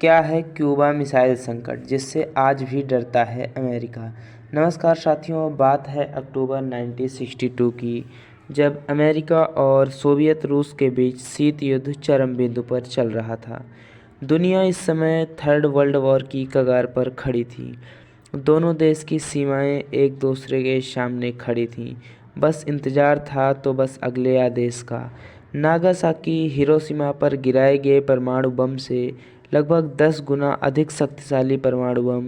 क्या है Cuba missile संकट जिससे आज भी डरता है अमेरिका। नमस्कार साथियों, बात है अक्टूबर 1962 की, जब अमेरिका और सोवियत रूस के बीच शीत युद्ध चरम बिंदु पर चल रहा था। दुनिया इस समय थर्ड वर्ल्ड वॉर की कगार पर खड़ी थी। दोनों देश की सीमाएं एक दूसरे के सामने खड़ी थीं। बस इंतज़ार था तो बस अगले आदेश का। नागासाकी हिरोशिमा पर गिराए गए परमाणु बम से लगभग 10 गुना अधिक शक्तिशाली परमाणु बम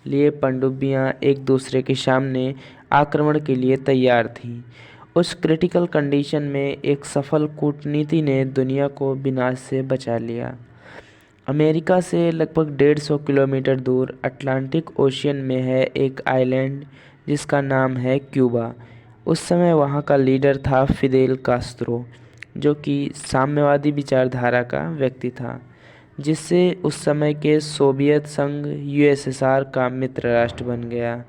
लिए पनडुब्बियां एक दूसरे के सामने आक्रमण के लिए तैयार थीं। उस क्रिटिकल कंडीशन में एक सफल कूटनीति ने दुनिया को विनाश से बचा लिया। अमेरिका से लगभग 150 किलोमीटर दूर अटलांटिक ओशियन में है एक आइलैंड जिसका नाम है क्यूबा। उस समय वहाँ का लीडर था फिदेल कास्त्रो, जो कि साम्यवादी विचारधारा का व्यक्ति था, जिससे उस समय के सोवियत संघ यूएसएसआर का मित्र राष्ट्र बन गया।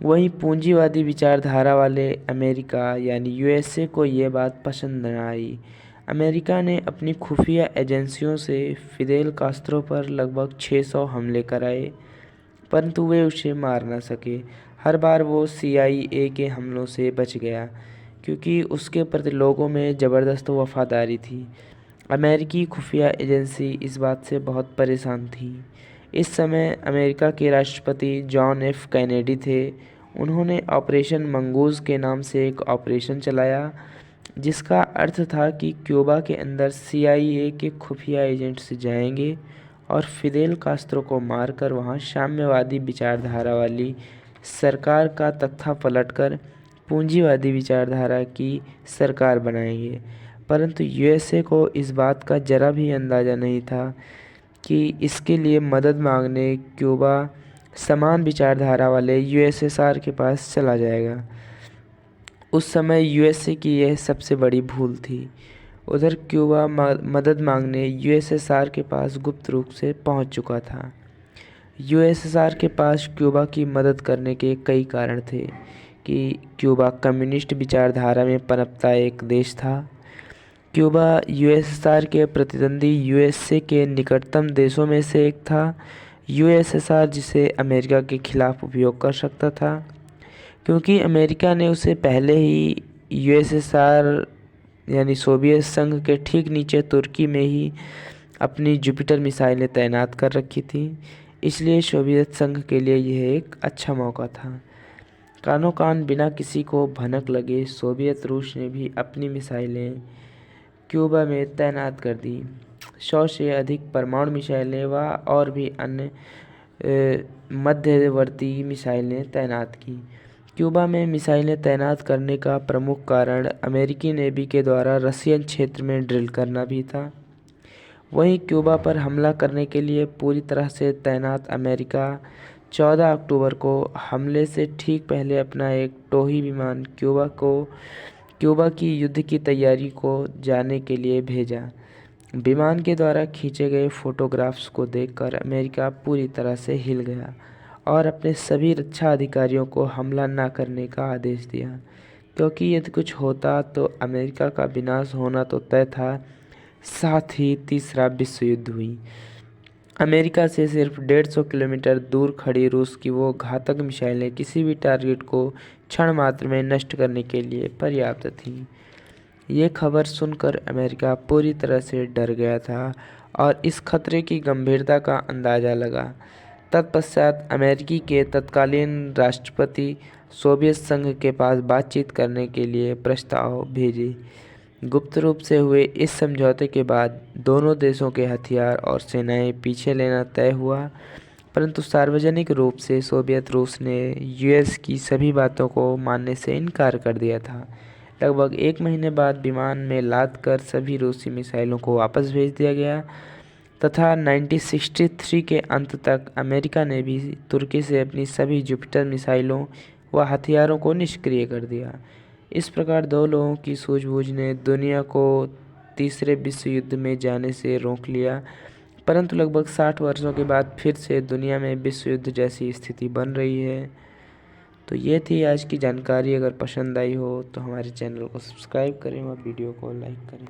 वहीं पूंजीवादी विचारधारा वाले अमेरिका यानी यूएसए को ये बात पसंद न आई। अमेरिका ने अपनी खुफिया एजेंसियों से फिदेल कास्त्रो पर लगभग 600 हमले कराए, परंतु वे उसे मार न सके। हर बार वो CIA के हमलों से बच गया, क्योंकि उसके प्रति लोगों में ज़बरदस्त वफादारी थी। अमेरिकी खुफिया एजेंसी इस बात से बहुत परेशान थी। इस समय अमेरिका के राष्ट्रपति जॉन एफ कैनेडी थे। उन्होंने ऑपरेशन मंगूज़ के नाम से एक ऑपरेशन चलाया, जिसका अर्थ था कि क्यूबा के अंदर CIA के खुफिया एजेंट्स जाएंगे और फिदेल कास्त्रो को मारकर वहां साम्यवादी विचारधारा वाली सरकार का तख्ता पलटकर पूंजीवादी विचारधारा की सरकार बनाएंगे। परंतु यूएसए को इस बात का जरा भी अंदाज़ा नहीं था कि इसके लिए मदद मांगने क्यूबा समान विचारधारा वाले यूएसएसआर के पास चला जाएगा। उस समय यूएसए की यह सबसे बड़ी भूल थी। उधर क्यूबा मदद मांगने यूएसएसआर के पास गुप्त रूप से पहुंच चुका था। यूएसएसआर के पास क्यूबा की मदद करने के कई कारण थे कि क्यूबा कम्युनिस्ट विचारधारा में पनपता एक देश था। क्यूबा यूएसएसआर के प्रतिद्वंदी यूएसए के निकटतम देशों में से एक था। यूएसएसआर जिसे अमेरिका के खिलाफ उपयोग कर सकता था, क्योंकि अमेरिका ने उसे पहले ही यूएसएसआर यानी सोवियत संघ के ठीक नीचे तुर्की में ही अपनी जुपिटर मिसाइलें तैनात कर रखी थी। इसलिए सोवियत संघ के लिए यह एक अच्छा मौका था। कानो कान बिना किसी को भनक लगे सोवियत रूस ने भी अपनी मिसाइलें क्यूबा में तैनात कर दी। 100 से अधिक परमाणु मिसाइलें व और भी अन्य मध्यवर्ती मिसाइलें तैनात की। क्यूबा में मिसाइलें तैनात करने का प्रमुख कारण अमेरिकी नेवी के द्वारा रशियन क्षेत्र में ड्रिल करना भी था। वहीं क्यूबा पर हमला करने के लिए पूरी तरह से तैनात अमेरिका 14 अक्टूबर को हमले से ठीक पहले अपना एक टोही विमान क्यूबा की युद्ध की तैयारी को जानने के लिए भेजा। विमान के द्वारा खींचे गए फोटोग्राफ्स को देखकर अमेरिका पूरी तरह से हिल गया और अपने सभी रक्षा अधिकारियों को हमला न करने का आदेश दिया, क्योंकि यदि कुछ होता तो अमेरिका का विनाश होना तो तय था। साथ ही तीसरा विश्व युद्ध हुई। अमेरिका से सिर्फ 150 किलोमीटर दूर खड़ी रूस की वो घातक मिसाइलें किसी भी टारगेट को क्षण मात्र में नष्ट करने के लिए पर्याप्त थीं। ये खबर सुनकर अमेरिका पूरी तरह से डर गया था और इस खतरे की गंभीरता का अंदाज़ा लगा। तत्पश्चात अमेरिकी के तत्कालीन राष्ट्रपति सोवियत संघ के पास बातचीत करने के लिए प्रस्ताव भेजे। गुप्त रूप से हुए इस समझौते के बाद दोनों देशों के हथियार और सेनाएं पीछे लेना तय हुआ, परंतु सार्वजनिक रूप से सोवियत रूस ने यूएस की सभी बातों को मानने से इनकार कर दिया था। लगभग 1 महीने बाद विमान में लाद कर सभी रूसी मिसाइलों को वापस भेज दिया गया तथा 1963 के अंत तक अमेरिका ने भी तुर्की से अपनी सभी जुपिटर मिसाइलों व हथियारों को निष्क्रिय कर दिया। इस प्रकार दो लोगों की सूझबूझ ने दुनिया को तीसरे विश्व युद्ध में जाने से रोक लिया, परंतु लगभग 60 वर्षों के बाद फिर से दुनिया में विश्व युद्ध जैसी स्थिति बन रही है। तो ये थी आज की जानकारी। अगर पसंद आई हो तो हमारे चैनल को सब्सक्राइब करें और वीडियो को लाइक करें।